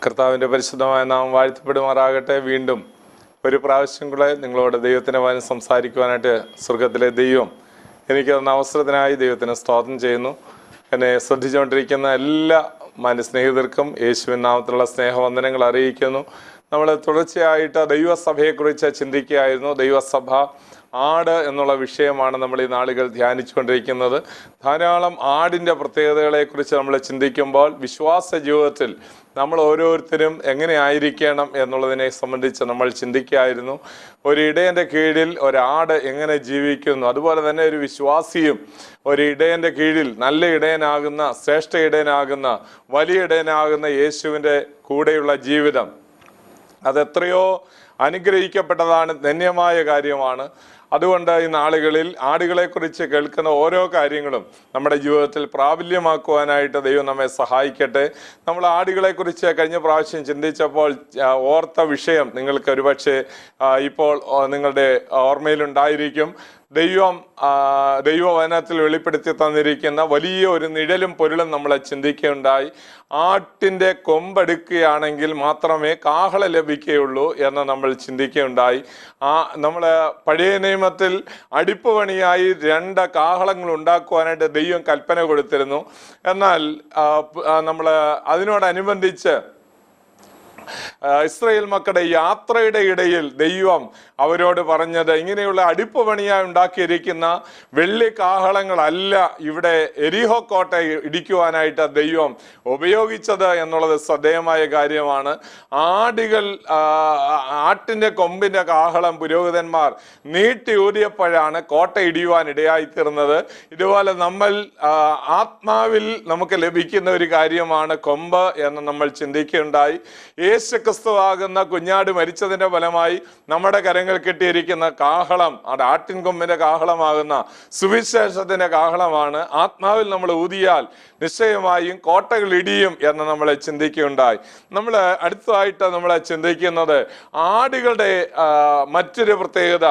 കർത്താവിൻ്റെ പരിശുദ്ധമായ നാമം വാഴ്ത്തപ്പെടുമാറാകട്ടെ. വീണ്ടും ഒരു പ്രാവശ്യം കൂടെ നിങ്ങളോട് ദൈവത്തിൻ്റെ വചനം സംസാരിക്കുവാനായിട്ട് സ്വർഗത്തിലെ ദൈവം എനിക്ക് തന്ന അവസരത്തിനായി ദൈവത്തിന് സ്തോത്രം ചെയ്യുന്നു. എന്നെ ശ്രദ്ധിച്ചുകൊണ്ടിരിക്കുന്ന എല്ലാ സ്നേഹിതർക്കും യേശുവിൻ നാമത്തിലുള്ള സ്നേഹവന്ദനങ്ങൾ അറിയിക്കുന്നു. നമ്മൾ തുടർച്ചയായിട്ട് ദൈവസഭയെക്കുറിച്ച് ചിന്തിക്കുകയായിരുന്നു. ദൈവസഭ ആട് എന്നുള്ള വിഷയമാണ് നമ്മൾ ഈ നാളുകൾ ധ്യാനിച്ചുകൊണ്ടിരിക്കുന്നത്. ധാരാളം ആടിൻ്റെ പ്രത്യേകതകളെക്കുറിച്ച് നമ്മൾ ചിന്തിക്കുമ്പോൾ വിശ്വാസ ജീവിതത്തിൽ നമ്മൾ ഓരോരുത്തരും എങ്ങനെ ആയിരിക്കണം എന്നുള്ളതിനെ സംബന്ധിച്ച് നമ്മൾ ചിന്തിക്കുകയായിരുന്നു. ഒരു ഇടയൻ്റെ കീഴിൽ ഒരാട് എങ്ങനെ ജീവിക്കുന്നു, അതുപോലെ തന്നെ ഒരു വിശ്വാസിയും ഒരു ഇടയൻ്റെ കീഴിൽ നല്ല ഇടയനാകുന്ന, ശ്രേഷ്ഠ ഇടയനാകുന്ന, വലിയ ഇടയനാകുന്ന യേശുവിൻ്റെ കൂടെയുള്ള ജീവിതം അതെത്രയോ അനുഗ്രഹിക്കപ്പെട്ടതാണ്, ധന്യമായ കാര്യമാണ്. അതുകൊണ്ട് ഈ നാളുകളിൽ ആടുകളെക്കുറിച്ച് കേൾക്കുന്ന ഓരോ കാര്യങ്ങളും നമ്മുടെ ജീവിതത്തിൽ പ്രാബല്യമാക്കുവാനായിട്ട് ദൈവം നമ്മെ സഹായിക്കട്ടെ. നമ്മൾ ആടുകളെക്കുറിച്ച് കഴിഞ്ഞ പ്രാവശ്യം ചിന്തിച്ചപ്പോൾ ഓർത്ത വിഷയം നിങ്ങൾക്ക് ഒരുപക്ഷെ ഇപ്പോൾ നിങ്ങളുടെ ഓർമ്മയിലുണ്ടായിരിക്കും. ദൈവവചനത്തിൽ വെളിപ്പെടുത്തി തന്നിരിക്കുന്ന വലിയ ഒരു നിഴലും പൊരുളും നമ്മളെ ചിന്തിക്കുകയുണ്ടായി. ആട്ടിൻ്റെ കൊമ്പെടുക്കുകയാണെങ്കിൽ മാത്രമേ കാഹളം ലഭിക്കുകയുള്ളൂ എന്ന് നമ്മൾ ചിന്തിക്കുകയുണ്ടായി. നമ്മൾ പഴയ നിയമത്തിൽ അടിപ്പ് പണിയായി 2 കാഹളങ്ങൾ ഉണ്ടാക്കുവാനായിട്ട് ദൈവം കൽപ്പന കൊടുത്തിരുന്നു. എന്നാൽ നമ്മൾ അതിനോടനുബന്ധിച്ച് ഇസ്രായേൽ മക്കളുടെ യാത്രയുടെ ഇടയിൽ ദൈവം അവരോട് പറഞ്ഞത്, ഇങ്ങനെയുള്ള അടിപ്പ് പണിയായി ഉണ്ടാക്കിയിരിക്കുന്ന വെള്ളി കാഹളങ്ങളല്ല ഇവിടെ എരിഹോ കോട്ട ഇടിക്കുവാനായിട്ട് ദൈവം ഉപയോഗിച്ചത് എന്നുള്ളത് ശ്രദ്ധേയമായ കാര്യമാണ്. ആട്ടിൻ്റെ കൊമ്പിൻ്റെ കാഹളം പുരോഹിതന്മാർ നീട്ടി ഊരിയപ്പോഴാണ് കോട്ട ഇടിയുവാൻ ഇടയായിത്തീർന്നത്. ഇതുപോലെ നമ്മൾ ആത്മാവിൽ നമുക്ക് ലഭിക്കുന്ന ഒരു കാര്യമാണ് കൊമ്പ് എന്ന് നമ്മൾ ചിന്തിക്കുകയുണ്ടായി. യേശുക്രിസ്തുവാകുന്ന കുഞ്ഞാട് മരിച്ചതിന്റെ ഫലമായി നമ്മുടെ കരങ്ങൾ കെട്ടിയിരിക്കുന്ന കാഹളം, അത് ആട്ടിൻ കൊമ്പിന്റെ കാഹളമാകുന്ന സുവിശേഷത്തിന്റെ കാഹളമാണ്. ആത്മാവിൽ നമ്മൾ ഊതിയാൽ നിശ്ചയമായും കോട്ടകൾ ഇടിയും എന്ന് നമ്മളെ ചിന്തിക്കുകയുണ്ടായി. നമ്മൾ അടുത്തതായിട്ട് നമ്മളെ ചിന്തിക്കുന്നത് ആടുകളുടെ മറ്റൊരു പ്രത്യേകത,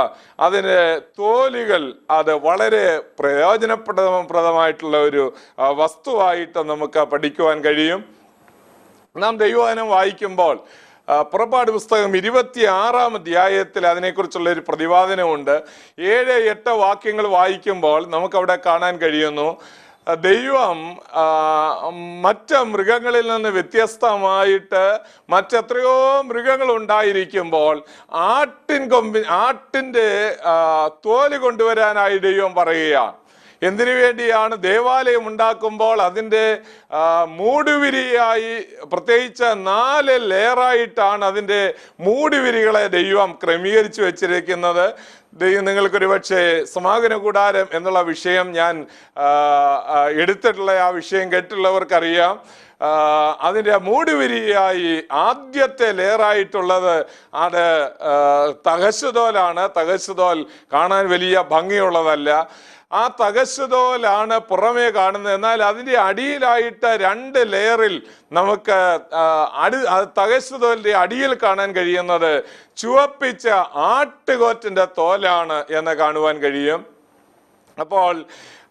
അതിന് തോലുകൾ അത് വളരെ പ്രയോജനപ്രദമായിട്ടുള്ള ഒരു വസ്തുവായിട്ട് നമുക്ക് പഠിക്കുവാൻ കഴിയും. നാം ദൈവവചനം വായിക്കുമ്പോൾ പുറപ്പാട് പുസ്തകം 26-ാം അധ്യായത്തിൽ അതിനെക്കുറിച്ചുള്ള ഒരു പ്രതിപാദനമുണ്ട്. 7-8 വാക്യങ്ങൾ വായിക്കുമ്പോൾ നമുക്കവിടെ കാണാൻ കഴിയുന്നു, ദൈവം മറ്റ് മൃഗങ്ങളിൽ നിന്ന് വ്യത്യസ്തമായിട്ട് മറ്റെത്രയോ മൃഗങ്ങൾ ഉണ്ടായിരിക്കുമ്പോൾ ആട്ടിൻ്റെ തോല് കൊണ്ടുവരാനായി ദൈവം പറയുകയാണ്. എന്തിനു വേണ്ടിയാണ്? ദേവാലയം ഉണ്ടാക്കുമ്പോൾ അതിൻ്റെ മൂടുവിരിയായി പ്രത്യേകിച്ച് 4 ലെയറായിട്ടാണ് അതിൻ്റെ മൂടുവിരികളെ ദൈവം ക്രമീകരിച്ചു വെച്ചിരിക്കുന്നത്. നിങ്ങൾക്കൊരു പക്ഷേ സമാഗമന കൂടാരം എന്നുള്ള വിഷയം ഞാൻ എടുത്തിട്ടുള്ള ആ വിഷയം കേട്ടുള്ളവർക്കറിയാം. അതിൻ്റെ മൂടുവിരിയായി ആദ്യത്തെ ലെയറായിട്ടുള്ളത് അത് തഹശുതോലാണ്. തഹശുതോൽ കാണാൻ വലിയ ഭംഗിയുള്ളതല്ല. ആ തഹശുതോലാണ് പുറമേ കാണുന്നത്. എന്നാൽ അതിൻ്റെ അടിയിലായിട്ട് 2 ലെയറിൽ നമുക്ക് തഹശുതോലിൻ്റെ അടിയിൽ കാണാൻ കഴിയുന്നത് ചുവപ്പിച്ച ആട്ടുകൊറ്റൻ്റെ തോലാണ് എന്ന് കാണുവാൻ കഴിയും. അപ്പോൾ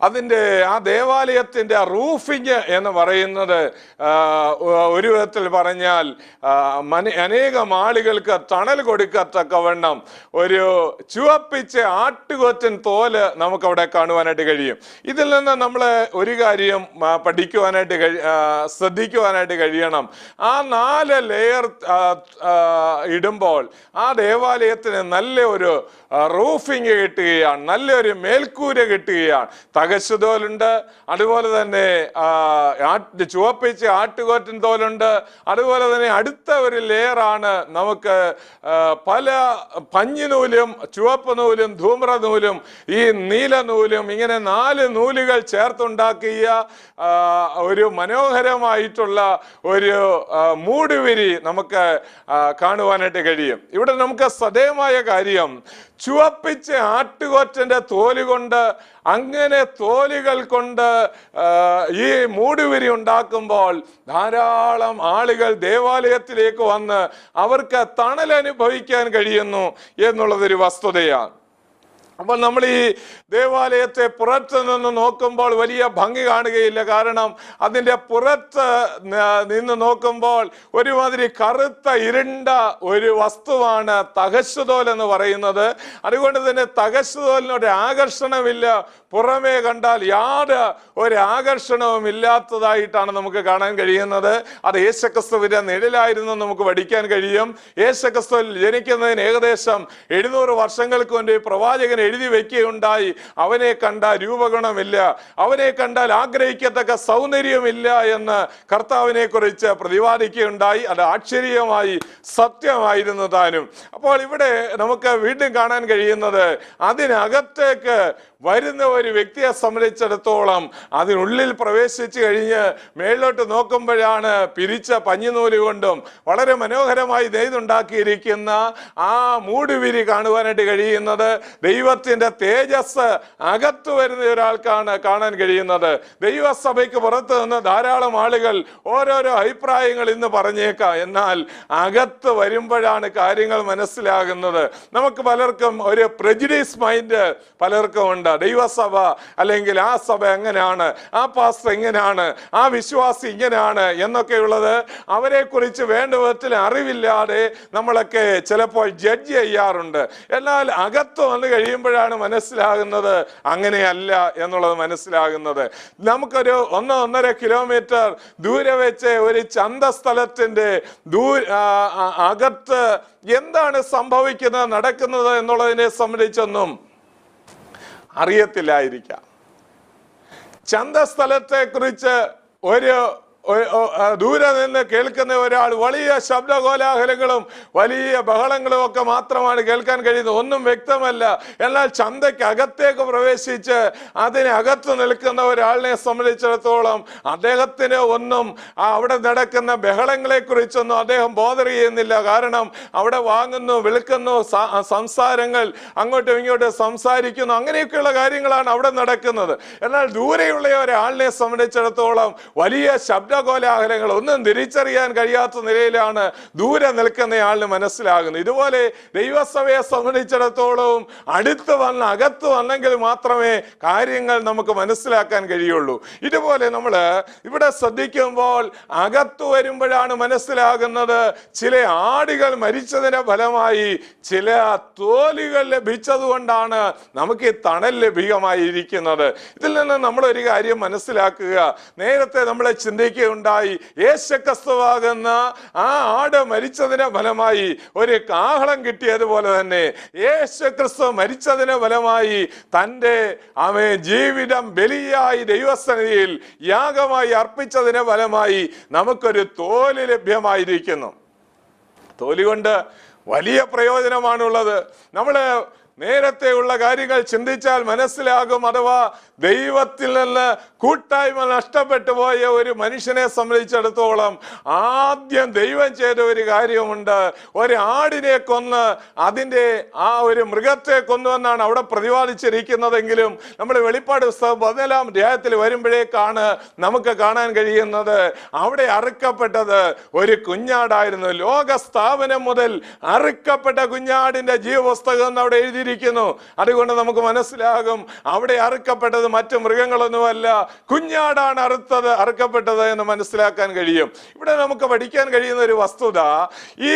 അതിൻ്റെ ആ ദേവാലയത്തിൻ്റെ റൂഫിങ് എന്ന് പറയുന്നത് ഒരു വിധത്തിൽ പറഞ്ഞാൽ അനേകം ആളുകൾക്ക് തണൽ കൊടുക്കത്തക്കവണ്ണം ഒരു ചുവപ്പിച്ച ആട്ടുകൊറ്റൻ തോല് നമുക്കവിടെ കാണുവാനായിട്ട് കഴിയും. ഇതിൽ നിന്ന് നമ്മൾ ഒരു കാര്യം പഠിക്കുവാനായിട്ട് ശ്രദ്ധിക്കുവാനായിട്ട് കഴിയണം. ആ 4 ലെയർ ഇടുമ്പോൾ ആ ദേവാലയത്തിന് നല്ല ഒരു റൂഫിങ് കിട്ടുകയാണ്, നല്ലൊരു മേൽക്കൂര കിട്ടുകയാണ്. തഹശുതോലുണ്ട്, അതുപോലെ തന്നെ ചുവപ്പിച്ച ആട്ടുകൊറ്റൻ തോലുണ്ട്, അതുപോലെ തന്നെ അടുത്ത ഒരു ലെയറാണ് നമുക്ക് പല പഞ്ഞിനൂലും ചുവപ്പ് നൂലും ധൂമ്ര നൂലും ഈ നീല നൂലും ഇങ്ങനെ 4 നൂലുകൾ ചേർത്തുണ്ടാക്കിയ ഒരു മനോഹരമായിട്ടുള്ള ഒരു മൂടുവിരി നമുക്ക് കാണുവാനായിട്ട് കഴിയും. ഇവിടെ നമുക്ക് ശ്രദ്ധേയമായ കാര്യം, ചുവപ്പിച്ച ആട്ടുകൊറ്റൻ്റെ തോല് കൊണ്ട്, അങ്ങനെ തോലുകൾ കൊണ്ട് ഈ മൂടുവിരി ഉണ്ടാക്കുമ്പോൾ ധാരാളം ആളുകൾ ദേവാലയത്തിലേക്ക് വന്ന് അവർക്ക് തണൽ അനുഭവിക്കാൻ കഴിയുന്നു എന്നുള്ളതൊരു വസ്തുതയാണ്. അപ്പോൾ നമ്മൾ ഈ ദേവാലയത്തെ പുറത്ത് നിന്ന് നോക്കുമ്പോൾ വലിയ ഭംഗി കാണുകയില്ല. കാരണം അതിൻ്റെ പുറത്ത് നിന്ന് നോക്കുമ്പോൾ ഒരുമാതിരി കറുത്ത ഇരുണ്ട ഒരു വസ്തുവാണ് തഹശുതോൽ എന്ന് പറയുന്നത്. അതുകൊണ്ട് തന്നെ തഹശുതോലിനൊരു ആകർഷണമില്ല. പുറമേ കണ്ടാൽ യാതൊരു ഒരു ആകർഷണവും ഇല്ലാത്തതായിട്ടാണ് നമുക്ക് കാണാൻ കഴിയുന്നത്. അത് യേശുക്രിസ്തുവിന്റെ നിഴലായിരുന്നു നമുക്ക് പഠിക്കാൻ കഴിയും. യേശുക്രിസ്തു ജനിക്കുന്നതിന് ഏകദേശം 700 വർഷങ്ങൾക്ക് മുൻപ് പ്രവാചകൻ എഴുതി വെക്കുകയുണ്ടായി, അവനെ കണ്ടാൽ രൂപഗുണമില്ല, അവനെ കണ്ടാൽ ആഗ്രഹിക്കത്തക്ക സൗന്ദര്യമില്ല എന്ന് കർത്താവിനെ കുറിച്ച് പ്രതിപാദിക്കുകയുണ്ടായി. അത് ആശ്ചര്യമായി സത്യമായിരുന്നു താനും. അപ്പോൾ ഇവിടെ നമുക്ക് വീണ്ടും കാണാൻ കഴിയുന്നത് അതിനകത്തേക്ക് വരുന്ന ഒരു വ്യക്തിയെ സംബന്ധിച്ചിടത്തോളം അതിനുള്ളിൽ പ്രവേശിച്ചു കഴിഞ്ഞ് മേളിലോട്ട് നോക്കുമ്പോഴാണ് പിരിച്ച പഞ്ഞിനൂല് കൊണ്ടും വളരെ മനോഹരമായി നെയ്തുണ്ടാക്കിയിരിക്കുന്ന ആ മൂടുവിരി കാണുവാനായിട്ട് കഴിയുന്നത്. ദൈവത്തിന്റെ തേജസ് അകത്ത് വരുന്ന ഒരാൾക്കാണ് കാണാൻ കഴിയുന്നത്. ദൈവസഭയ്ക്ക് പുറത്ത് നിന്ന് ധാരാളം ആളുകൾ ഓരോരോ അഭിപ്രായങ്ങൾ ഇന്ന് പറഞ്ഞേക്കാം, എന്നാൽ അകത്ത് വരുമ്പോഴാണ് കാര്യങ്ങൾ മനസ്സിലാകുന്നത്. നമുക്ക് പലർക്കും ഒരു പ്രെജുഡീസ് മൈൻഡ് പലർക്കും ഉണ്ട്. ദൈവസഭ അല്ലെങ്കിൽ ആ സഭ എങ്ങനെയാണ്, ആ പാസ്റ്റർ എങ്ങനെയാണ്, ആ വിശ്വാസി ഇങ്ങനെയാണ് എന്നൊക്കെയുള്ളത് അവരെ കുറിച്ച് വേണ്ട വിധത്തിൽ അറിവില്ലാതെ നമ്മളൊക്കെ ചിലപ്പോൾ ജഡ്ജ് ചെയ്യാറുണ്ട്. എന്നാൽ അകത്ത് വന്നു കഴിയുമ്പോഴാണ് മനസ്സിലാകുന്നത് അങ്ങനെയല്ല എന്നുള്ളത് മനസ്സിലാകുന്നത്. നമുക്കൊരു 1-1.5 കിലോമീറ്റർ ദൂരെ വെച്ച് ഒരു ചന്തസ്ഥലത്തിന്റെ അകത്ത് എന്താണ് സംഭവിക്കുന്നത് നടക്കുന്നത് എന്നുള്ളതിനെ സംബന്ധിച്ചൊന്നും അറിയത്തില്ലായിരിക്കാം. ചന്തസ്ഥലത്തെ കുറിച്ച് ഒരു ദൂരെ നിന്ന് കേൾക്കുന്ന ഒരാൾ വലിയ ശബ്ദകോലാഹലങ്ങളും വലിയ ബഹളങ്ങളും ഒക്കെ മാത്രമാണ് കേൾക്കാൻ കഴിയുന്നത്, ഒന്നും വ്യക്തമല്ല. എന്നാൽ ചന്തയ്ക്ക് അകത്തേക്ക് പ്രവേശിച്ച് അതിനകത്ത് നിൽക്കുന്ന ഒരാളിനെ സംബന്ധിച്ചിടത്തോളം അദ്ദേഹത്തിന് ഒന്നും അവിടെ നടക്കുന്ന ബഹളങ്ങളെ കുറിച്ചൊന്നും അദ്ദേഹം ബോധർ ചെയ്യുന്നില്ല. കാരണം അവിടെ വാങ്ങുന്നു, വിൽക്കുന്നു, സംസാരങ്ങൾ അങ്ങോട്ടും ഇങ്ങോട്ടും സംസാരിക്കുന്നു, അങ്ങനെയൊക്കെയുള്ള കാര്യങ്ങളാണ് അവിടെ നടക്കുന്നത്. എന്നാൽ ദൂരെയുള്ള ഒരാളിനെ സംബന്ധിച്ചിടത്തോളം വലിയ കോലാഹലങ്ങൾ ഒന്നും തിരിച്ചറിയാൻ കഴിയാത്ത നിലയിലാണ് ദൂരെ നിൽക്കുന്നയാളിന് മനസ്സിലാകുന്നത്. ഇതുപോലെ ദൈവസഭയെ സംബന്ധിച്ചിടത്തോളം അടുത്ത് വന്ന് അകത്ത് വന്നെങ്കിൽ മാത്രമേ കാര്യങ്ങൾ നമുക്ക് മനസ്സിലാക്കാൻ കഴിയുള്ളൂ. ഇതുപോലെ നമ്മൾ ഇവിടെ ശ്രദ്ധിക്കുമ്പോൾ അകത്ത് വരുമ്പോഴാണ് മനസ്സിലാകുന്നത് ചില ആടുകൾ മരിച്ചതിന്റെ ഫലമായി ചില തോലുകൾ ലഭിച്ചതുകൊണ്ടാണ് നമുക്ക് ഈ തണൽ ലഭ്യമായിരിക്കുന്നത്. ഇതിൽ നിന്ന് നമ്മൾ ഒരു കാര്യം മനസ്സിലാക്കുക. നേരത്തെ നമ്മളെ ചിന്തിക്കുക ഉണ്ടായി, യേശുക്രിസ്തുവാകുന്ന ആ ആട് മരിച്ചതിന് ഫലമായി ഒരു കാഹളം കിട്ടിയതുപോലെ തന്നെ യേശുക്രിസ്തു മരിച്ചതിന് ഫലമായി തൻ്റെ ജീവിതം ബലിയായി ദൈവസന്നിധിയിൽ യാഗമായി അർപ്പിച്ചതിന് ഫലമായി നമുക്കൊരു തോല് ലഭ്യമായിരിക്കുന്നു. തോല് കൊണ്ട് വലിയ പ്രയോജനമാണുള്ളത്. നമ്മൾ നേരത്തെ ഉള്ള കാര്യങ്ങൾ ചിന്തിച്ചാൽ മനസ്സിലാകും. അഥവാ ദൈവത്തിൽ നിന്ന് കൂട്ടായ്മ നഷ്ടപ്പെട്ടു പോയ ഒരു മനുഷ്യനെ സംബന്ധിച്ചിടത്തോളം ആദ്യം ദൈവം ചെയ്ത ഒരു കാര്യമുണ്ട്. ഒരു ആടിനെ കൊന്ന് അതിൻ്റെ ആ ഒരു മൃഗത്തെ കൊന്നുവെന്നാണ് അവിടെ പ്രതിപാദിച്ചിരിക്കുന്നതെങ്കിലും നമ്മൾ വെളിപ്പാട് പുസ്തകം 14-ാം അധ്യായത്തിൽ വരുമ്പോഴേക്കാണ് നമുക്ക് കാണാൻ കഴിയുന്നത് അവിടെ അറുക്കപ്പെട്ടത് ഒരു കുഞ്ഞാടായിരുന്നു. ലോക സ്ഥാപനം മുതൽ അറുക്കപ്പെട്ട കുഞ്ഞാടിന്റെ ജീവപുസ്തകം എന്ന് അവിടെ എഴുതി. അതുകൊണ്ട് നമുക്ക് മനസ്സിലാകും അവിടെ അറുക്കപ്പെട്ടത് മറ്റു മൃഗങ്ങളൊന്നുമല്ല, കുഞ്ഞാടാണ് അറുക്കപ്പെട്ടത് എന്ന് മനസ്സിലാക്കാൻ കഴിയും. ഇവിടെ നമുക്ക് പഠിക്കാൻ കഴിയുന്ന ഒരു വസ്തുത, ഈ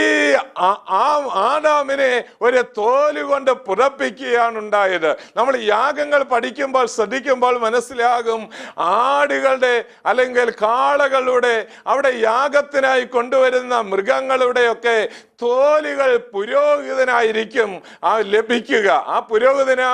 ആദാമിനെ ഒരു തോല് കൊണ്ട് പുതപ്പിക്കുകയാണ് ഉണ്ടായത്. നമ്മൾ യാഗങ്ങൾ പഠിക്കുമ്പോൾ ശ്രദ്ധിക്കുമ്പോൾ മനസ്സിലാകും ആടുകളുടെ അല്ലെങ്കിൽ കാളകളുടെ അവിടെ യാഗത്തിനായി കൊണ്ടുവരുന്ന മൃഗങ്ങളുടെയൊക്കെ തോലുകൾ പുരോഹിതനായിരിക്കും ലഭിക്കുക. ആ പുരോഹിതന്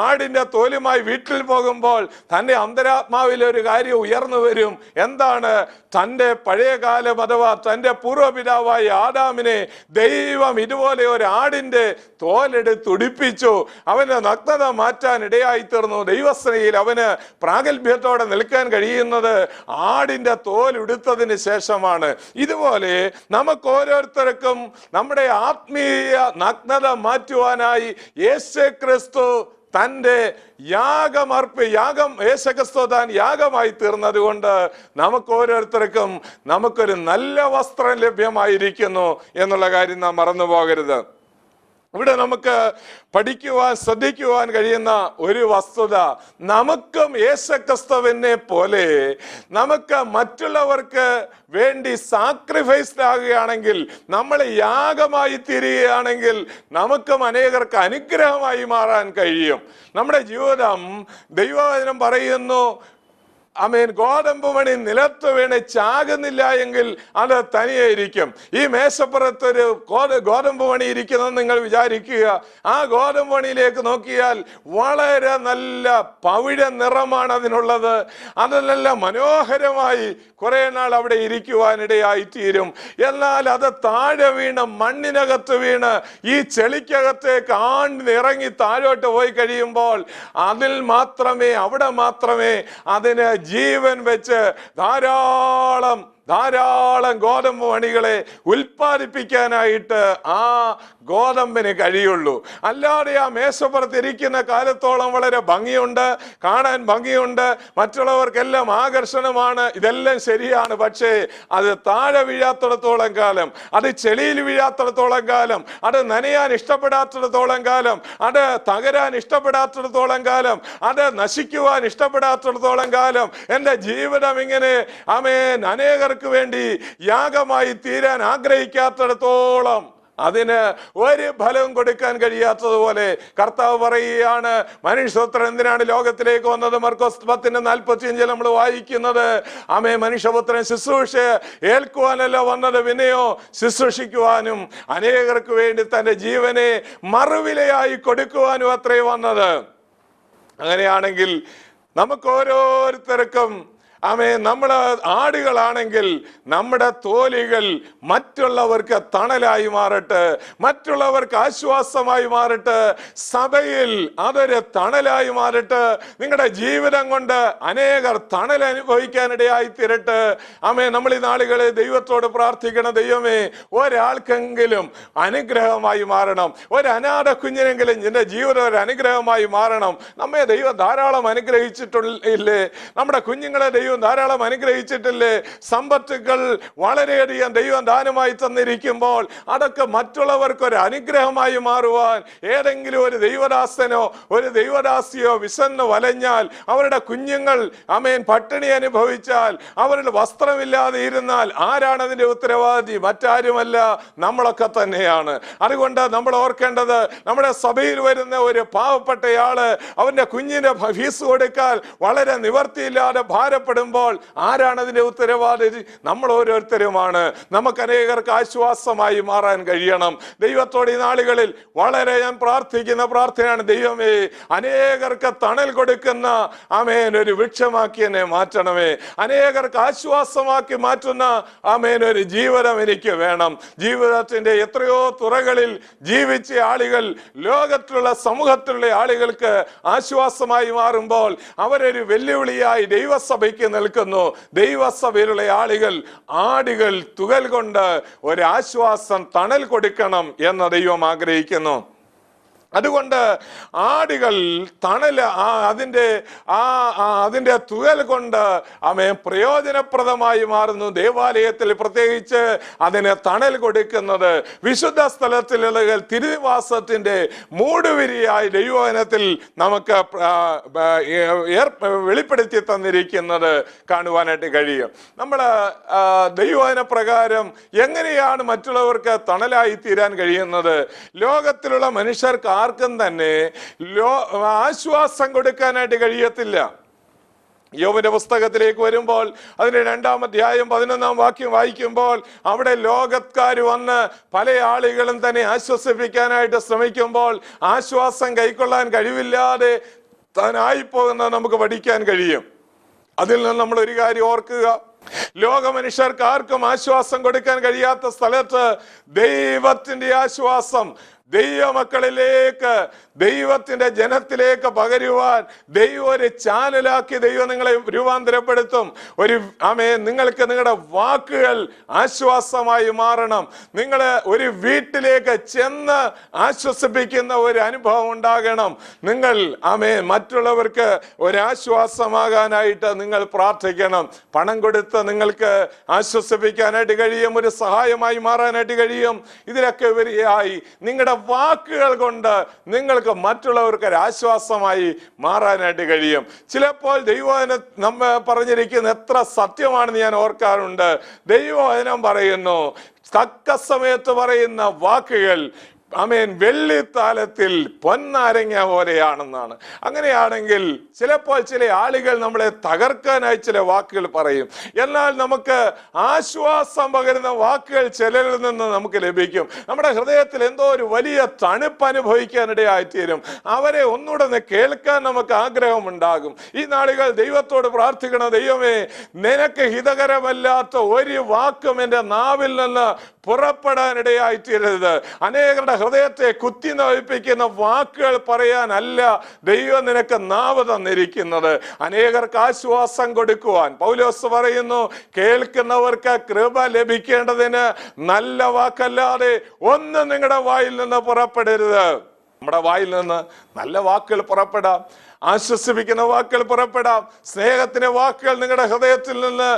ആടിന്റെ തോലുമായി വീട്ടിൽ പോകുമ്പോൾ തൻ്റെ അന്തരാത്മാവിൽ ഒരു കാര്യം ഉയർന്നു വരും. എന്താണ്? തൻ്റെ പഴയകാലം അഥവാ തൻ്റെ പൂർവ്വപിതാവായ ആദാമിനെ ദൈവം ഇതുപോലെ ഒരു ആടിന്റെ തോലെടുത്തുടിപ്പിച്ചു. അവന് നഗ്നത മാറ്റാൻ ഇടയായി തീർന്നു. ദൈവസന്നിധിയിൽ അവന് പ്രാഗൽഭ്യത്തോടെ നിൽക്കാൻ കഴിയുന്നത് ആടിന്റെ തോലെടുത്തതിന് ശേഷമാണ്. ഇതുപോലെ നമുക്ക് ഓരോരുത്തർക്കും നമ്മുടെ ആത്മീയ നഗ്നത മാറ്റുവാനായി യേശുക്രിസ്തു തൻ്റെ യേശുക്രിസ്തു താൻ യാഗമായി തീർന്നത് കൊണ്ട് നമുക്ക് ഓരോരുത്തർക്കും നമുക്കൊരു നല്ല വസ്ത്രം ലഭ്യമായിരിക്കുന്നു എന്നുള്ള കാര്യം നാം മറന്നു പോകരുത്. ഇവിടെ നമുക്ക് പഠിക്കുവാൻ ശ്രദ്ധിക്കുവാൻ കഴിയുന്ന ഒരു വസ്തുത, നമുക്കും യേശുക്രിസ്തുവിനെ പോലെ നമുക്ക് മറ്റുള്ളവർക്ക് വേണ്ടി സാക്രിഫൈസ്ഡ് ആകുകയാണെങ്കിൽ, നമ്മൾ യാഗമായി തീരുകയാണെങ്കിൽ നമുക്കും അനേകർക്ക് അനുഗ്രഹമായി മാറാൻ കഴിയും. നമ്മുടെ ജീവിതം, ദൈവവചനം പറയുന്നു, ഗോതമ്പ് മണി നിലത്ത് വീണ് ചാകുന്നില്ല എങ്കിൽ അത് തനിയെ ഇരിക്കും. ഈ മേശപ്പുറത്തൊരു ഗോതമ്പ് മണി ഇരിക്കുന്നത് നിങ്ങൾ വിചാരിക്കുക. ആ ഗോതമ്പ് മണിയിലേക്ക് നോക്കിയാൽ വളരെ നല്ല പവിഴ നിറമാണ് അതിനുള്ളത്. അത് നല്ല മനോഹരമായി കുറെ നാൾ അവിടെ ഇരിക്കുവാനിടയായിത്തീരും. എന്നാൽ അത് താഴെ വീണ് മണ്ണിനകത്ത് വീണ് ഈ ചെളിക്കകത്തേക്ക് ഇറങ്ങി താഴോട്ട് പോയി കഴിയുമ്പോൾ അവിടെ മാത്രമേ അതിന് ജീവൻ വെച്ച് ധാരാളം ഗോതമ്പ് മണികളെ ഉൽപ്പാദിപ്പിക്കാനായിട്ട് ആ ഗോതമ്പിന് കഴിയുള്ളൂ. അല്ലാതെ ആ മേശപ്പുറത്ത് ഇരിക്കുന്ന കാലത്തോളം വളരെ ഭംഗിയുണ്ട്, കാണാൻ ഭംഗിയുണ്ട്, മറ്റുള്ളവർക്കെല്ലാം ആകർഷണമാണ്, ഇതെല്ലാം ശരിയാണ്. പക്ഷേ അത് താഴെ വീഴാത്തിടത്തോളം കാലം, അത് ചെളിയിൽ വീഴാത്തിടത്തോളം കാലം, അത് നനയാൻ ഇഷ്ടപ്പെടാത്തിടത്തോളം കാലം, അത് തകരാൻ ഇഷ്ടപ്പെടാത്തിടത്തോളം കാലം, അത് നശിക്കുവാൻ ഇഷ്ടപ്പെടാത്തിടത്തോളം കാലം എൻ്റെ ജീവിതം ഇങ്ങനെ അനേകർക്ക് വേണ്ടി യാഗമായി തീരാൻ ആഗ്രഹിക്കാത്തിടത്തോളം അതിന് ഒരു ഫലവും കൊടുക്കാൻ കഴിയാത്തതുപോലെ കർത്താവ് പറയുകയാണ്, മനുഷ്യപുത്രൻ എന്തിനാണ് ലോകത്തിലേക്ക് വന്നത്? മർക്കോസ് 10:45 നമ്മൾ വായിക്കുന്നത്, മനുഷ്യപുത്രൻ ശുശ്രൂഷ ഏൽക്കുവാനല്ല വന്നത്, പിന്നെയോ ശുശ്രൂഷിക്കുവാനും അനേകർക്ക് വേണ്ടി തന്റെ ജീവനെ മറുവിലയായി കൊടുക്കുവാനും അത്രേ വന്നത്. അങ്ങനെയാണെങ്കിൽ നമുക്ക് ഓരോരുത്തർക്കും നമ്മൾ ആടുകളാണെങ്കിൽ നമ്മുടെ തോലികൾ മറ്റുള്ളവർക്ക് തണലായി മാറട്ടെ, മറ്റുള്ളവർക്ക് ആശ്വാസമായി മാറട്ടെ, സഭയിൽ അതൊരു തണലായി മാറട്ടെ. നിങ്ങളുടെ ജീവിതം കൊണ്ട് അനേകർ തണൽ അനുഭവിക്കാനിടയായി തീരട്ടെ. നമ്മൾ ഈ നാളുകളിൽ ദൈവത്തോട് പ്രാർത്ഥിക്കണം, ദൈവമേ ഒരാൾക്കെങ്കിലും അനുഗ്രഹമായി മാറണം, ഒരു അനാഥ കുഞ്ഞിനെങ്കിലും എൻ്റെ ജീവിതം ഒരു അനുഗ്രഹമായി മാറണം. നമ്മെ ദൈവം ധാരാളം അനുഗ്രഹിച്ചിട്ടില്ലേ? നമ്മുടെ കുഞ്ഞുങ്ങളെ ദൈവം ധാരാളം അനുഗ്രഹിച്ചിട്ടില്ലേ? സമ്പത്തുകൾ വളരെയധികം ദൈവം ദാനമായി തന്നിരിക്കുമ്പോൾ അതൊക്കെ മറ്റുള്ളവർക്ക് ഒരു അനുഗ്രഹമായി മാറുവാൻ ഏതെങ്കിലും ഒരു ദൈവദാസനോ ഒരു ദൈവദാസിയോ വിശന്ന് വലഞ്ഞാൽ, അവരുടെ കുഞ്ഞുങ്ങൾ പട്ടിണി അനുഭവിച്ചാൽ, അവരുടെ വസ്ത്രമില്ലാതെ ഇരുന്നാൽ ആരാണ് അതിന്റെ ഉത്തരവാദി? മറ്റാരുമല്ല, നമ്മളൊക്കെ തന്നെയാണ്. അതുകൊണ്ട് നമ്മൾ ഓർക്കേണ്ടത്, നമ്മുടെ സഭയിൽ വരുന്ന ഒരു പാവപ്പെട്ടയാള് അവന്റെ കുഞ്ഞിന്റെ ഫീസ് കൊടുക്കാൻ വളരെ നിവർത്തിയില്ലാതെ ഭാരപ്പെടുമ്പോൾ ആരാണ് അതിന്റെ ഉത്തരവാദി? നമ്മൾ ഓരോരുത്തരുമാണ്. നമുക്ക് അനേകർക്ക് ആശ്വാസമായി മാറാൻ കഴിയണം. ദൈവത്തോട് ഈ നാളുകളിൽ വളരെ ഞാൻ പ്രാർത്ഥിക്കുന്ന പ്രാർത്ഥനയാണ്, ദൈവമേ അനേകർക്ക് തണൽ കൊടുക്കുന്ന ഒരു വൃക്ഷമാക്കി എന്നെ മാറ്റണമേ. അനേകർക്ക് ആശ്വാസമാക്കി മാറ്റുന്ന ഒരു ജീവിതം എനിക്ക് വേണം. ജീവിതത്തിന്റെ എത്രയോ തുറകളിൽ ജീവിച്ച ആളുകൾ ലോകത്തിലുള്ള സമൂഹത്തിലുള്ള ആളുകൾക്ക് ആശ്വാസമായി മാറുമ്പോൾ അവരൊരു വെല്ലുവിളിയായി ദൈവസഭയ്ക്ക് നിൽക്കുന്നു. ദൈവസഭയിലുള്ള ആളുകൾ ആടുകൾ തുകൽ കൊണ്ട് ഒരാശ്വാസം തണൽ കൊടുക്കണം എന്ന് ദൈവം ആഗ്രഹിക്കുന്നു. അതുകൊണ്ട് ആടുകൾ തണല് അതിന്റെ തുകൽ കൊണ്ട് പ്രയോജനപ്രദമായി മാറുന്നു. ദേവാലയത്തിൽ പ്രത്യേകിച്ച് അതിന് തണൽ കൊടുക്കുന്നത് വിശുദ്ധ സ്ഥലത്തിലുള്ള തിരുനിവാസത്തിന്റെ മൂടുവിരിയായി ദൈവവചനത്തിൽ നമുക്ക് വെളിപ്പെടുത്തി തന്നിരിക്കുന്നത് കാണുവാനായിട്ട് കഴിയും. നമ്മൾ ദൈവവചന പ്രകാരം എങ്ങനെയാണ് മറ്റുള്ളവർക്ക് തണലായി തീരാൻ കഴിയുന്നത്? ലോകത്തിലുള്ള മനുഷ്യർക്ക് ആർക്കും തന്നെ ആശ്വാസം കൊടുക്കാനായിട്ട് കഴിയത്തില്ല. യോബിന്റെ പുസ്തകത്തിലേക്ക് വരുമ്പോൾ അതിന്റെ 2-ാം അധ്യായം 11-ാം വാക്യം വായിക്കുമ്പോൾ അവിടെ ലോകക്കാർ വന്ന് പല ആളുകളും തന്നെ ആശ്വസിപ്പിക്കാനായിട്ട് ശ്രമിക്കുമ്പോൾ ആശ്വാസം കൈക്കൊള്ളാൻ കഴിവില്ലാതെ താനായിപ്പോകുന്നത് നമുക്ക് പഠിക്കാൻ കഴിയും. അതിൽ നിന്ന് നമ്മൾ ഒരു കാര്യം ഓർക്കുക, ലോക മനുഷ്യർക്ക് ആർക്കും ആശ്വാസം കൊടുക്കാൻ കഴിയാത്ത സ്ഥലത്ത് ദൈവത്തിന്റെ ആശ്വാസം ദൈവമക്കളിലേക്ക്, ദൈവത്തിന്റെ ജനത്തിലേക്ക് പകരുവാൻ ദൈവം ഒരു ചാനലാക്കി ദൈവം നിങ്ങളെ രൂപാന്തരപ്പെടുത്തും. നിങ്ങൾക്ക് നിങ്ങളുടെ വാക്കുകൾ ആശ്വാസമായി മാറണം. നിങ്ങൾ ഒരു വീട്ടിലേക്ക് ചെന്ന് ആശ്വസിപ്പിക്കുന്ന ഒരു അനുഭവം ഉണ്ടാകണം. നിങ്ങൾ മറ്റുള്ളവർക്ക് ഒരാശ്വാസമാകാനായിട്ട് നിങ്ങൾ പ്രാർത്ഥിക്കണം. പണം കൊടുത്ത് നിങ്ങൾക്ക് ആശ്വസിപ്പിക്കാനായിട്ട് കഴിയും, ഒരു സഹായമായി മാറാനായിട്ട് കഴിയും. ഇതിലൊക്കെ ഉപരിയായി നിങ്ങളുടെ വാക്കുകൾ കൊണ്ട് നിങ്ങൾക്ക് മറ്റുള്ളവർക്ക് ഒരു ആശ്വാസമായി മാറാനായിട്ട് കഴിയും. ചിലപ്പോൾ ദൈവവചനം നമ്മെ പറഞ്ഞിരിക്കുന്ന എത്ര സത്യമാണെന്ന് ഞാൻ ഓർക്കാറുണ്ട്. ദൈവവചനം പറയുന്നു, തക്ക സമയത്ത് പറയുന്ന വാക്കുകൾ വെള്ളിത്താലത്തിൽ പൊന്നാരങ്ങ പോലെയാണെന്നാണ്. അങ്ങനെയാണെങ്കിൽ ചിലപ്പോൾ ചില ആളുകൾ നമ്മളെ തകർക്കാനായി ചില വാക്കുകൾ പറയും. എന്നാൽ നമുക്ക് ആശ്വാസം പകരുന്ന വാക്കുകൾ ചിലരിൽ നിന്ന് നമുക്ക് ലഭിക്കും. നമ്മുടെ ഹൃദയത്തിൽ എന്തോ ഒരു വലിയ തണുപ്പ് അനുഭവിക്കാനിടയായിത്തീരും. അവരെ ഒന്നുകൂടെ കേൾക്കാൻ നമുക്ക് ആഗ്രഹമുണ്ടാകും. ഈ നാളുകൾ ദൈവത്തോട് പ്രാർത്ഥിക്കണം, ദൈവമേ, നിനക്ക് ഹിതകരമല്ലാത്ത ഒരു വാക്കും എൻ്റെ നാവിൽ നിന്ന് പുറപ്പെടാനിടയായിത്തീരരുത്. അനേകരുടെ ഹൃദയത്തെ കുത്തി നോവിപ്പിക്കുന്ന വാക്കുകൾ പറയാനല്ല ദൈവം നിനക്ക് നാവ് തന്നിരിക്കുന്നത്, അനേകർക്ക് ആശ്വാസം കൊടുക്കുവാൻ. പൗലോസ് പറയുന്നു, കേൾക്കുന്നവർക്ക് കൃപ ലഭിക്കേണ്ടതിന് നല്ല വാക്കല്ലാതെ ഒന്നും നിങ്ങളുടെ വായിൽ നിന്ന് പുറപ്പെടരുത്. നമ്മുടെ വായിൽ നിന്ന് നല്ല വാക്കുകൾ പുറപ്പെടാം, ആശ്വസിപ്പിക്കുന്ന വാക്കുകൾ പുറപ്പെടാം, സ്നേഹത്തിന്റെ വാക്കുകൾ നിങ്ങളുടെ ഹൃദയത്തിൽ നിന്ന്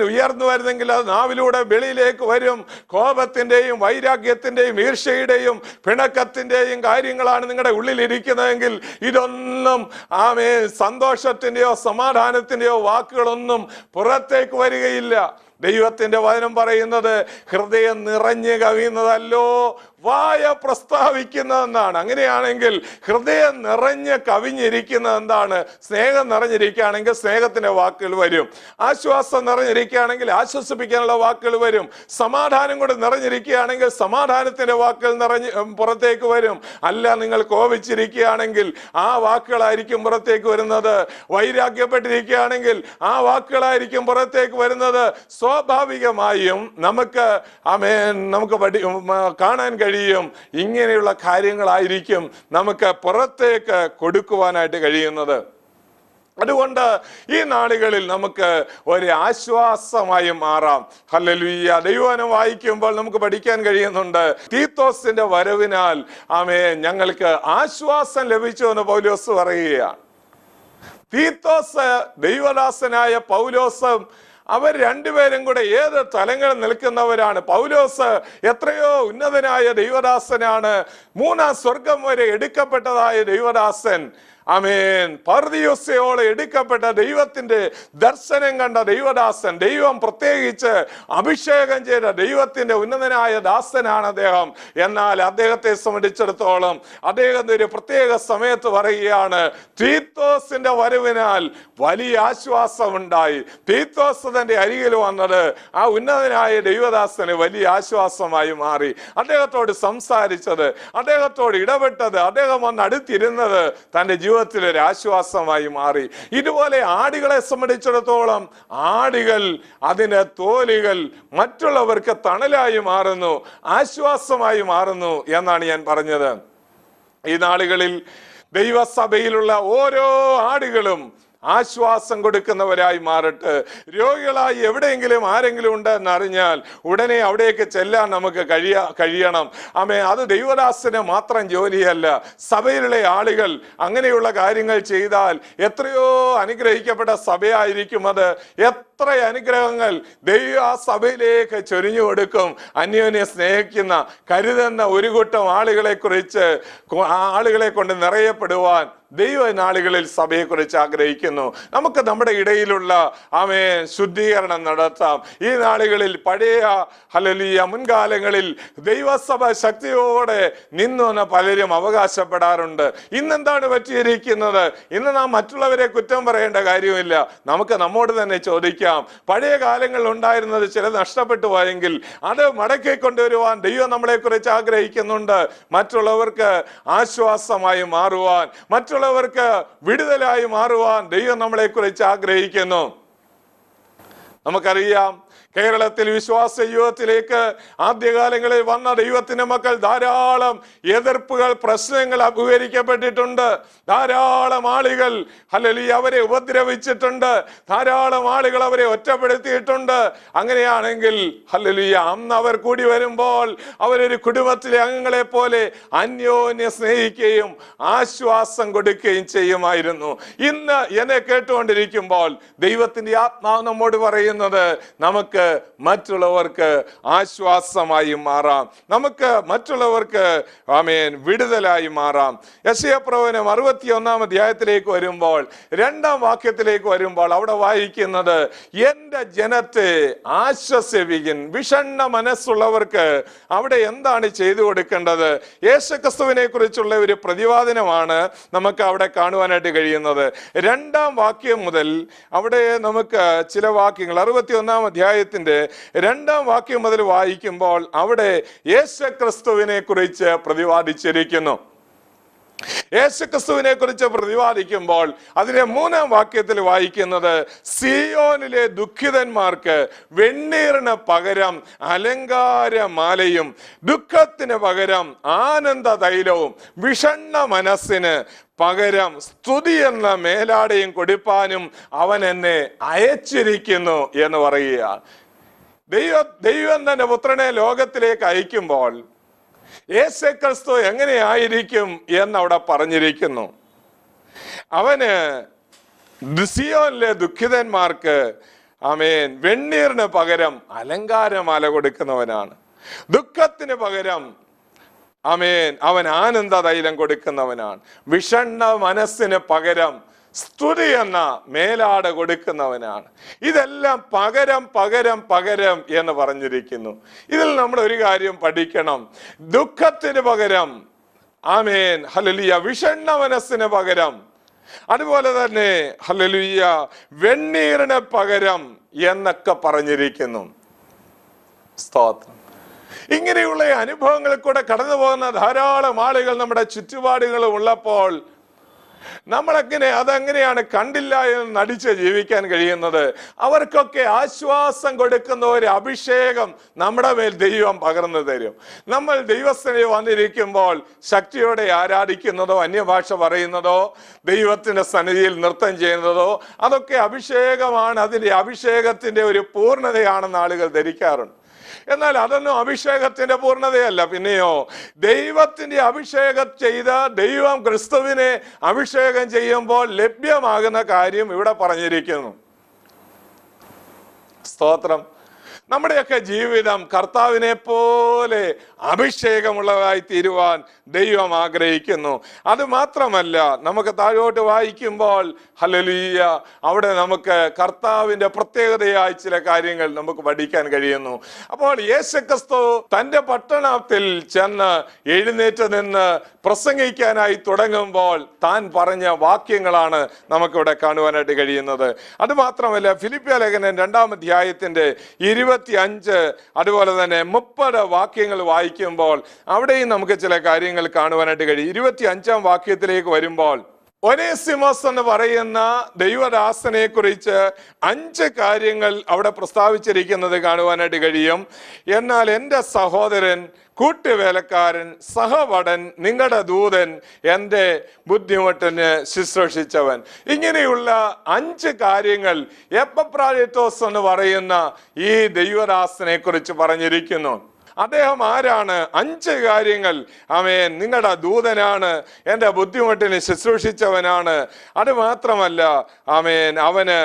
ഉയർന്നു വരുന്നെങ്കിൽ അത് നാവിലൂടെ വെളിയിലേക്ക് വരും. കോപത്തിന്റെയും വൈരാഗ്യത്തിന്റെയും ഈർഷ്യയുടെയും പിണക്കത്തിന്റെയും കാര്യങ്ങളാണ് നിങ്ങളുടെ ഉള്ളിലിരിക്കുന്നതെങ്കിൽ ഇതൊന്നും സന്തോഷത്തിന്റെയോ സമാധാനത്തിന്റെയോ വാക്കുകളൊന്നും പുറത്തേക്ക് വരികയില്ല. ദൈവത്തിന്റെ വചനം പറയുന്നത്, ഹൃദയം നിറഞ്ഞു കവിയുന്നതല്ലോ വായ പ്രസ്താവിക്കുന്നതെന്നാണ്. അങ്ങനെയാണെങ്കിൽ ഹൃദയം നിറഞ്ഞ് കവിഞ്ഞിരിക്കുന്നത് എന്താണ്? സ്നേഹം നിറഞ്ഞിരിക്കുകയാണെങ്കിൽ സ്നേഹത്തിന്റെ വാക്കുകൾ വരും. ആശ്വാസം നിറഞ്ഞിരിക്കുകയാണെങ്കിൽ ആശ്വസിപ്പിക്കാനുള്ള വാക്കുകൾ വരും. സമാധാനം കൊണ്ട് നിറഞ്ഞിരിക്കുകയാണെങ്കിൽ സമാധാനത്തിന്റെ വാക്കുകൾ പുറത്തേക്ക് വരും. അല്ല, നിങ്ങൾ കോപിച്ചിരിക്കുകയാണെങ്കിൽ ആ വാക്കുകളായിരിക്കും പുറത്തേക്ക് വരുന്നത്. വൈരാഗ്യപ്പെട്ടിരിക്കുകയാണെങ്കിൽ ആ വാക്കുകളായിരിക്കും പുറത്തേക്ക് വരുന്നത്. സ്വാഭാവികമായും നമുക്ക് കാണാൻ കഴിയും, ഇങ്ങനെയുള്ള കാര്യങ്ങളായിരിക്കും നമുക്ക് പുറത്തേക്ക് കൊടുക്കുവാനായിട്ട് കഴിയുന്നത്. അതുകൊണ്ട് ഈ നാളുകളിൽ നമുക്ക് ഒരു ആശ്വാസമായി മാറാം. ഹല്ലേലൂയ. ദൈവവചനം വായിക്കുമ്പോൾ നമുക്ക് പഠിക്കാൻ കഴിയുന്നുണ്ട്, തീത്തോസിന്റെ വരവിനാൽ ഞങ്ങൾക്ക് ആശ്വാസം ലഭിച്ചു എന്ന് പൗലോസ് പറയുകയാണ്. തീത്തോസ് ദൈവദാസനായ പൗലോസും അവർ രണ്ടുപേരും കൂടെ ഏത് തലങ്ങളിൽ നിൽക്കുന്നവരാണ്. പൗലോസ് എത്രയോ ഉന്നതനായ ദൈവദാസനാണ്, മൂന്നാം സ്വർഗം വരെ എടുക്കപ്പെട്ടതായ ദൈവദാസൻ. പർദിയോസയോളം എടുക്കപ്പെട്ട ദൈവത്തിന്റെ ദർശനം കണ്ട ദൈവദാസൻ, ദൈവം പ്രത്യേകിച്ച് അഭിഷേകം ചെയ്ത ദൈവത്തിന്റെ ഉന്നതനായ ദാസനാണ് അദ്ദേഹം. എന്നാൽ അദ്ദേഹത്തെ സംബന്ധിച്ചിടത്തോളം അദ്ദേഹം ഒരു പ്രത്യേക സമയത്ത് പറയുകയാണ്, തീത്തോസിന്റെ വരവിനാൽ വലിയ ആശ്വാസമുണ്ടായി. തീത്തോസ് തന്റെ അരികിൽ വന്നത് ആ ഉന്നതനായ ദൈവദാസന് വലിയ ആശ്വാസമായി മാറി. അദ്ദേഹത്തോട് സംസാരിച്ചത്, അദ്ദേഹത്തോട് ഇടപെട്ടത്, അദ്ദേഹം വന്ന് അടുത്തിരുന്നത് തന്റെ ജീവിതത്തിലൊരു ആശ്വാസമായി മാറി. ഇതുപോലെ ആടുകളെ സംബന്ധിച്ചിടത്തോളം ആടുകൾ, അതിന് തോലുകൾ മറ്റുള്ളവർക്ക് തണലായി മാറുന്നു, ആശ്വാസമായി മാറുന്നു എന്നാണ് ഞാൻ പറഞ്ഞത്. ഈ നാളുകളിൽ ദൈവസഭയിലുള്ള ഓരോ ആടുകളും ആശ്വാസം കൊടുക്കുന്നവരായി മാറട്ടെ. രോഗികളായി എവിടെയെങ്കിലും ആരെങ്കിലും ഉണ്ടെന്ന് അറിഞ്ഞാൽ ഉടനെ അവിടേക്ക് ചെല്ലാൻ നമുക്ക് കഴിയണം. അത് ദൈവദാസന് മാത്രം ജോലിയല്ല. സഭയിലുള്ള ആളുകൾ അങ്ങനെയുള്ള കാര്യങ്ങൾ ചെയ്താൽ എത്രയോ അനുഗ്രഹിക്കപ്പെട്ട സഭയായിരിക്കും അത്. എത്ര അനുഗ്രഹങ്ങൾ ദൈവം ആ സഭയിലേക്ക് ചൊരിഞ്ഞു കൊടുക്കും. അന്യോന്യം സ്നേഹിക്കുന്ന, കരുതുന്ന ഒരു കൂട്ടം ആളുകളെ കുറിച്ച്, ആളുകളെ കൊണ്ട് നിറയപ്പെടുവാൻ ദൈവ നാളുകളിൽ സഭയെക്കുറിച്ച് ആഗ്രഹിക്കുന്നു. നമുക്ക് നമ്മുടെ ഇടയിലുള്ള ശുദ്ധീകരണം നടത്താം. ഈ നാളുകളിൽ പഴയ മുൻകാലങ്ങളിൽ ദൈവസഭ ശക്തിയോടെ നിന്നുവെന്ന് പലരും അവകാശപ്പെടാറുണ്ട്. ഇന്നെന്താണ് പറ്റിയിരിക്കുന്നത്? ഇന്ന് നാം മറ്റുള്ളവരെ കുറ്റം പറയേണ്ട കാര്യമില്ല. നമുക്ക് നമ്മോട് തന്നെ ചോദിക്കാം, പഴയ കാലങ്ങളിൽ ഉണ്ടായിരുന്നത് ചില നഷ്ടപ്പെട്ടു പോയെങ്കിൽ അത് മടക്കി കൊണ്ടുവരുവാൻ ദൈവം നമ്മളെ കുറിച്ച് ആഗ്രഹിക്കുന്നുണ്ട്. മറ്റുള്ളവർക്ക് ആശ്വാസമായി മാറുവാൻ, മറ്റുള്ളവർക്ക് വിടുതലായി മാറുവാൻ ദൈവം നമ്മളെ കുറിച്ച് ആഗ്രഹിക്കുന്നു. നമുക്കറിയാം, കേരളത്തിൽ വിശ്വാസ യുഗത്തിലേക്ക് ആദ്യകാലങ്ങളിൽ വന്ന ദൈവത്തിന്റെ മക്കൾ ധാരാളം എതിർപ്പുകൾ, പ്രശ്നങ്ങൾ അഭിമുഖീകരിക്കപ്പെട്ടിട്ടുണ്ട്. ധാരാളം ആളുകൾ അവരെ ഉപദ്രവിച്ചിട്ടുണ്ട്. ധാരാളം ആളുകൾ അവരെ ഒറ്റപ്പെടുത്തിയിട്ടുണ്ട്. അങ്ങനെയാണെങ്കിൽ അന്ന് അവർ കൂടി വരുമ്പോൾ അവരൊരു കുടുംബത്തിലെ അംഗങ്ങളെ പോലെ അന്യോന്യം സ്നേഹിക്കുകയും ആശ്വാസം കൊടുക്കുകയും ചെയ്യുമായിരുന്നു. ഇന്ന് എന്നെ കേട്ടുകൊണ്ടിരിക്കുമ്പോൾ ദൈവത്തിന്റെ ആത്മാവ് നമ്മോട് പറയുന്നത്, നമുക്ക് മറ്റുള്ളവർക്ക് ആശ്വാസമായി മാറാം, നമുക്ക് മറ്റുള്ളവർക്ക് വിടുതലായി മാറാം. യെശയ്യാപ്രവചനം 61-ാം അധ്യായത്തിലേക്ക് വരുമ്പോൾ 2-ാം വാക്യത്തിലേക്ക് വരുമ്പോൾ അവിടെ വായിക്കുന്നത്, എന്റെ ജനത്തെ ആശ്വസിപ്പിക്കും. വിഷണ്ണ മനസ്സുള്ളവർക്ക് അവിടെ എന്താണ് ചെയ്തു കൊടുക്കേണ്ടത്? യേശുക്രിസ്തുവിനെ കുറിച്ചുള്ള ഒരു പ്രതിപാദനമാണ് നമുക്ക് അവിടെ കാണുവാനായിട്ട് കഴിയുന്നത്. 2-ാം വാക്യം മുതൽ അവിടെ നമുക്ക് ചില വാക്യങ്ങൾ 61-ാം അധ്യായത്തിന്റെ 2-ാം വാക്യം മുതൽ വായിക്കുമ്പോൾ അവിടെ യേശുക്രിസ്തുവിനെ കുറിച്ച് പ്രതിപാദിച്ചിരിക്കുന്നു. യേശുക്രിസ്തുവിനെ കുറിച്ച് പ്രതിപാദിക്കുമ്പോൾ അതിന്റെ 3-ാം വാക്യത്തിൽ വായിക്കുന്നത്, സിയോനിലെ ദുഃഖിതന്മാർക്ക് വെണ്ണീറിന് പകരം അലങ്കാരമാലയും ദുഃഖത്തിന് പകരം ആനന്ദ തൈലവും വിഷണ്ണ മനസ്സിന് പകരം സ്തുതി എന്ന മേലാടയും കൊടുപ്പാനും അവൻ എന്നെ അയച്ചിരിക്കുന്നു എന്ന് പറയുക. ദൈവം തന്റെ പുത്രനെ ലോകത്തിലേക്ക് അയക്കുമ്പോൾ യേശുക്രിസ്തു എങ്ങനെയായിരിക്കും എന്നവിടെ പറഞ്ഞിരിക്കുന്നു. അവന് സിയോനിലെ ദുഃഖിതന്മാർക്ക് വെണ്ണീറിന് പകരം അലങ്കാരമാല കൊടുക്കുന്നവനാണ്. ദുഃഖത്തിന് പകരം അവൻ ആനന്ദ തൈലം കൊടുക്കുന്നവനാണ്. വിഷണ്ണ മനസ്സിന് പകരം സ്തുതി എന്ന മേലാട കൊടുക്കുന്നവനാണ്. ഇതെല്ലാം പകരം പകരം പകരം എന്ന് പറഞ്ഞിരിക്കുന്നു. ഇതിൽ നമ്മൾ ഒരു കാര്യം പഠിക്കണം. ദുഃഖത്തിന് പകരം ഹല്ലേലൂയ വിഷണ്ണ മനസ്സിന് പകരം, അതുപോലെ തന്നെ ഹല്ലേലൂയ വെണ്ണീറിന് പകരം എന്നൊക്കെ പറഞ്ഞിരിക്കുന്നു. സ്തോത്രം. ഇങ്ങനെയുള്ള അനുഭവങ്ങളിൽ കൂടെ കടന്നു പോകുന്ന ധാരാളം ആളുകൾ നമ്മുടെ ചുറ്റുപാടുകളും ഉള്ളപ്പോൾ അതെങ്ങനെയാണ് കണ്ടില്ല എന്ന് നടിച്ച് ജീവിക്കാൻ കഴിയുന്നത്? അവർക്കൊക്കെ ആശ്വാസം കൊടുക്കുന്ന ഒരു അഭിഷേകം നമ്മുടെ മേൽ ദൈവം പകർന്നു തരും. നമ്മൾ ദൈവസ്ഥനിൽ വന്നിരിക്കുമ്പോൾ ശക്തിയോടെ ആരാധിക്കുന്നതോ അന്യഭാഷ പറയുന്നതോ ദൈവത്തിന്റെ സന്നിധിയിൽ നൃത്തം ചെയ്യുന്നതോ അതൊക്കെ അഭിഷേകമാണ്. അതിന്റെ അഭിഷേകത്തിന്റെ ഒരു പൂർണ്ണതയാണെന്ന് ആളുകൾ ധരിക്കാറുണ്ട്. എന്നാൽ അതൊന്നും അഭിഷേകത്തിന്റെ പൂർണ്ണതയല്ല. പിന്നെയോ ദൈവത്തിന്റെ അഭിഷേകം ചെയ്ത ദൈവം ക്രിസ്തുവിനെ അഭിഷേകം ചെയ്യുമ്പോൾ ലഭ്യമാകുന്ന കാര്യം ഇവിടെ പറഞ്ഞിരിക്കുന്നു. സ്തോത്രം. നമ്മുടെയൊക്കെ ജീവിതം കർത്താവിനെ പോലെ അഭിഷേകമുള്ളതായി തീരുവാൻ ദൈവം ആഗ്രഹിക്കുന്നു. അത് മാത്രമല്ല, നമുക്ക് താഴോട്ട് വായിക്കുമ്പോൾ ഹല്ലേലൂയ അവിടെ നമുക്ക് കർത്താവിന്റെ പ്രത്യേകതയായ ചില കാര്യങ്ങൾ നമുക്ക് പഠിക്കാൻ കഴിയുന്നു. അപ്പോൾ യേശുക്രിസ്തു തന്റെ പട്ടണത്തിൽ ചെന്ന് എഴുന്നേറ്റ് നിന്ന് പ്രസംഗിക്കാനായി തുടങ്ങുമ്പോൾ താൻ പറഞ്ഞ വാക്യങ്ങളാണ് നമുക്കിവിടെ കാണുവാനായിട്ട് കഴിയുന്നത്. അത് മാത്രമല്ല, ഫിലിപ്പിയ ലേഖനം 2-ാം അധ്യായത്തിന്റെ 25 അതുപോലെ തന്നെ 30 വാക്യങ്ങൾ വായിക്കുമ്പോൾ അവിടെയും നമുക്ക് ചില കാര്യങ്ങൾ കാണുവാനായിട്ട് കഴിയും. 25-ാം വാക്യത്തിലേക്ക് വരുമ്പോൾ ഒനേസിമോസ് എന്ന് പറയുന്ന ദൈവദാസനെ കുറിച്ച് 5 കാര്യങ്ങൾ അവിടെ പ്രസ്താവിച്ചിരിക്കുന്നത് കാണുവാനായിട്ട് കഴിയും. എന്നാൽ എൻ്റെ സഹോദരൻ, കൂട്ടുവേലക്കാരൻ, സഹവടൻ, നിങ്ങളുടെ ദൂതൻ, എൻ്റെ ബുദ്ധിമുട്ടിന് ശുശ്രൂഷിച്ചവൻ, ഇങ്ങനെയുള്ള 5 കാര്യങ്ങൾ എപ്പഫ്രാദിത്തോസ് എന്ന് പറയുന്ന ഈ ദൈവദാസനെ കുറിച്ച് പറഞ്ഞിരിക്കുന്നു. അദ്ദേഹം ആരാണ്? 5 കാര്യങ്ങൾ. നിങ്ങളുടെ ദൂതനാണ്, എൻ്റെ ബുദ്ധിമുട്ടിന് ശുശ്രൂഷിച്ചവനാണ്, അത് മാത്രമല്ല അവന്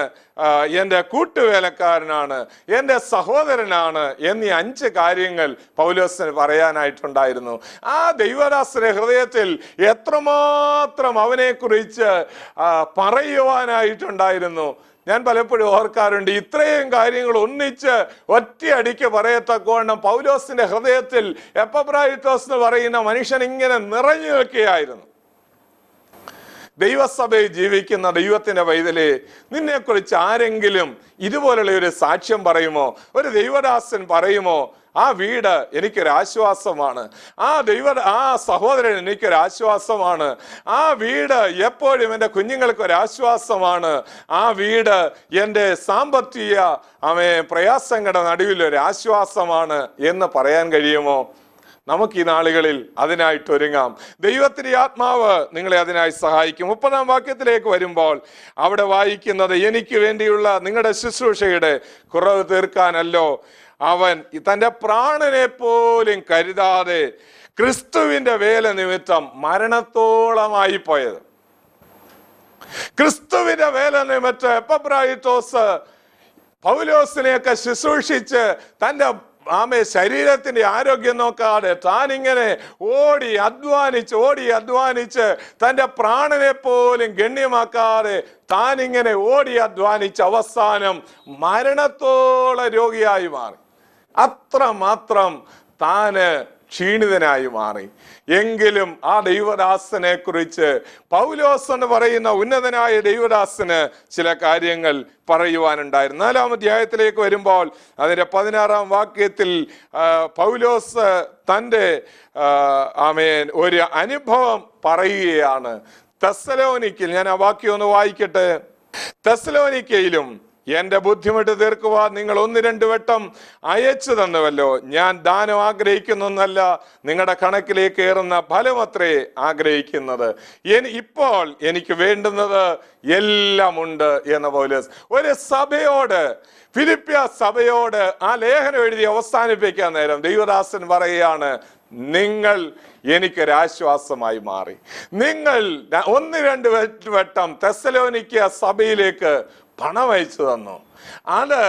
എൻ്റെ കൂട്ടുവേലക്കാരനാണ്, എൻ്റെ സഹോദരനാണ് എന്നീ 5 കാര്യങ്ങൾ പൗലോസിന് പറയാനായിട്ടുണ്ടായിരുന്നു. ആ ദൈവദാസന്റെ ഹൃദയത്തിൽ എത്രമാത്രം അവനെ കുറിച്ച് പറയുവാനായിട്ടുണ്ടായിരുന്നു. ഞാൻ പലപ്പോഴും ഓർക്കാറുണ്ട്, ഇത്രയും കാര്യങ്ങൾ ഒന്നിച്ച് ഒറ്റയടിക്ക് പറയത്തക്കവണ്ണം പൗലോസിന്റെ ഹൃദയത്തിൽ എപ്പഫ്രാദിത്തോസ് എന്ന് പറയുന്ന മനുഷ്യൻ ഇങ്ങനെ നിറഞ്ഞു നിൽക്കുകയായിരുന്നു. ദൈവസഭയിൽ ജീവിക്കുന്ന ദൈവത്തിന്റെ പൈതലേ, നിന്നെക്കുറിച്ച് ആരെങ്കിലും ഇതുപോലുള്ള ഒരു സാക്ഷ്യം പറയുമോ? ഒരു ദൈവദാസൻ പറയുമോ, ആ വീട് എനിക്കൊരാശ്വാസമാണ്, ആ സഹോദരൻ എനിക്കൊരാശ്വാസമാണ്, ആ വീട് എപ്പോഴും എൻ്റെ കുഞ്ഞുങ്ങൾക്കൊരാശ്വാസമാണ്, ആ വീട് എൻ്റെ സാമ്പത്തിക പ്രയാസങ്ങളുടെ നടുവിൽ ഒരു ആശ്വാസമാണ് എന്ന് പറയാൻ കഴിയുമോ? നമുക്ക് ഈ നാളുകളിൽ അതിനായിട്ട് ഒരുങ്ങാം. ദൈവത്തിന്റെ ആത്മാവ് നിങ്ങളെ അതിനായി സഹായിക്കും. 30-ാം വാക്യത്തിലേക്ക് വരുമ്പോൾ അവിടെ വായിക്കുന്നത്, എനിക്ക് വേണ്ടിയുള്ള നിങ്ങളുടെ ശുശ്രൂഷയുടെ കുറവ് തീർക്കാനല്ലോ അവൻ തൻ്റെ പ്രാണനെ പോലും കരുതാതെ ക്രിസ്തുവിന്റെ വേല നിമിത്തം മരണത്തോളമായി പോയത്. ക്രിസ്തുവിന്റെ വേല നിമിത്തം എപ്പഫ്രാദിത്തോസ് പൗലോസിനെയൊക്കെ ശുശ്രൂഷിച്ച് തൻ്റെ ശരീരത്തിന്റെ ആരോഗ്യം നോക്കാതെ താനിങ്ങനെ ഓടി അധ്വാനിച്ച് തൻ്റെ പ്രാണനെ പോലും ഗണ്യമാക്കാതെ താനിങ്ങനെ ഓടി അധ്വാനിച്ച് അവസാനം മരണത്തോളം രോഗിയായി മാറി. അത്രമാത്രം താന് ക്ഷീണിതനായി മാറി. എങ്കിലും ആ ദൈവദാസനെ കുറിച്ച് പൗലോസ് എന്ന് പറയുന്ന ഉന്നതനായ ദൈവദാസന് ചില കാര്യങ്ങൾ പറയുവാനുണ്ടായിരുന്നു. 4-ാം അധ്യായത്തിലേക്ക് വരുമ്പോൾ അതിൻ്റെ 16-ാം വാക്യത്തിൽ പൗലോസ് തൻ്റെ ഒരു അനുഭവം പറയുകയാണ്. തെസ്സലോനിക്കയിൽ, ഞാൻ ആ വാക്യം ഒന്ന് വായിക്കട്ടെ. തെസ്സലോനിക്കയിലും എന്റെ ബുദ്ധിമുട്ട് തീർക്കുവാൻ നിങ്ങൾ 1-2 വട്ടം അയച്ചു തന്നുവല്ലോ. ഞാൻ ദാനം ആഗ്രഹിക്കുന്നൊന്നല്ല, നിങ്ങളുടെ കണക്കിലേക്ക് ഏറുന്ന ഫലമത്രേ ആഗ്രഹിക്കുന്നത്. ഇപ്പോൾ എനിക്ക് വേണ്ടുന്നത് എല്ലാം ഉണ്ട് എന്ന പൗലോസ് ഒരു സഭയോട്, ഫിലിപ്പിയ സഭയോട് ആ ലേഖനം എഴുതി അവസാനിപ്പിക്കാൻ നേരം ദൈവദാസൻ പറയുകയാണ്, നിങ്ങൾ എനിക്കൊരാശ്വാസമായി മാറി. നിങ്ങൾ 1-2 വട്ടം തെസ്സലോനിക്ക സഭയിലേക്ക് പണം അയച്ചു തന്നു. അത്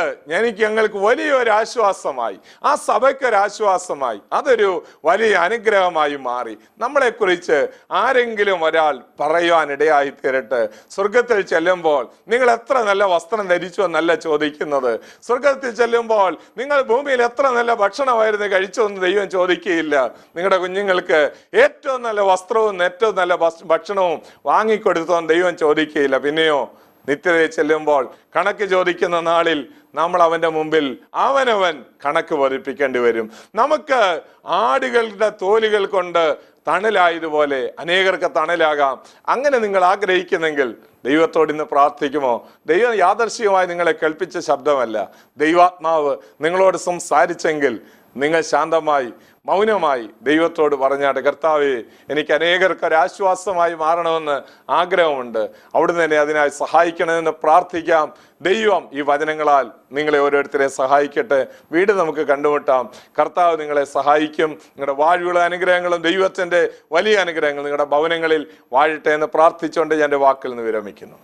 ഞങ്ങൾക്ക് വലിയൊരു ആശ്വാസമായി, ആ സഭയ്ക്കൊരാശ്വാസമായി, അതൊരു വലിയ അനുഗ്രഹമായി മാറി. നമ്മളെക്കുറിച്ച് ആരെങ്കിലും ഒരാൾ പറയുവാനിടയായി തീരട്ടെ. സ്വർഗത്തിൽ ചെല്ലുമ്പോൾ നിങ്ങൾ എത്ര നല്ല വസ്ത്രം ധരിച്ചു എന്നല്ല ചോദിക്കുന്നത്. സ്വർഗത്തിൽ ചെല്ലുമ്പോൾ നിങ്ങൾ ഭൂമിയിൽ എത്ര നല്ല ഭക്ഷണമായിരുന്നു കഴിച്ചു എന്ന് ദൈവം ചോദിക്കുകയില്ല. നിങ്ങളുടെ കുഞ്ഞുങ്ങൾക്ക് ഏറ്റവും നല്ല വസ്ത്രവും ഏറ്റവും നല്ല ഭക്ഷണവും വാങ്ങിക്കൊടുത്തോന്ന് ദൈവം ചോദിക്കുകയില്ല. പിന്നെയോ നിത്യതയിൽ ചെല്ലുമ്പോൾ കണക്ക് ചോദിക്കുന്ന നാളിൽ നമ്മൾ അവൻ്റെ മുമ്പിൽ അവനവൻ കണക്ക് ബോധിപ്പിക്കേണ്ടി വരും. നമുക്ക് ആടുകളുടെ തോലുകൾ കൊണ്ട് തണലായതുപോലെ അനേകർക്ക് തണലാകാം. അങ്ങനെ നിങ്ങൾ ആഗ്രഹിക്കുന്നെങ്കിൽ ദൈവത്തോട് ഇന്ന് പ്രാർത്ഥിക്കുമോ? ദൈവം യാദർശികമായി നിങ്ങളെ കേൾപ്പിച്ച ശബ്ദമല്ല, ദൈവാത്മാവ് നിങ്ങളോട് സംസാരിച്ചെങ്കിൽ നിങ്ങൾ ശാന്തമായി മൗനമായി ദൈവത്തോട് പറഞ്ഞാട്ടെ, കർത്താവേ, എനിക്ക് അനേകർക്ക് ഒരാശ്വാസമായി മാറണമെന്ന് ആഗ്രഹമുണ്ട്, അവിടുന്ന് തന്നെ അതിനായി സഹായിക്കണമെന്ന് പ്രാർത്ഥിക്കാം. ദൈവം ഈ വചനങ്ങളാൽ നിങ്ങളെ ഓരോരുത്തരെ സഹായിക്കട്ടെ. വീണ്ടും നമുക്ക് കണ്ടുമുട്ടാം. കർത്താവ് നിങ്ങളെ സഹായിക്കും. നിങ്ങളുടെ വാഴ്വുള്ള അനുഗ്രഹങ്ങളും ദൈവത്തിൻ്റെ വലിയ അനുഗ്രഹങ്ങൾ നിങ്ങളുടെ ഭവനങ്ങളിൽ വാഴട്ടെ എന്ന് പ്രാർത്ഥിച്ചുകൊണ്ട് ഞാൻ എൻ്റെ വാക്കിൽ നിന്ന് വിരമിക്കുന്നു.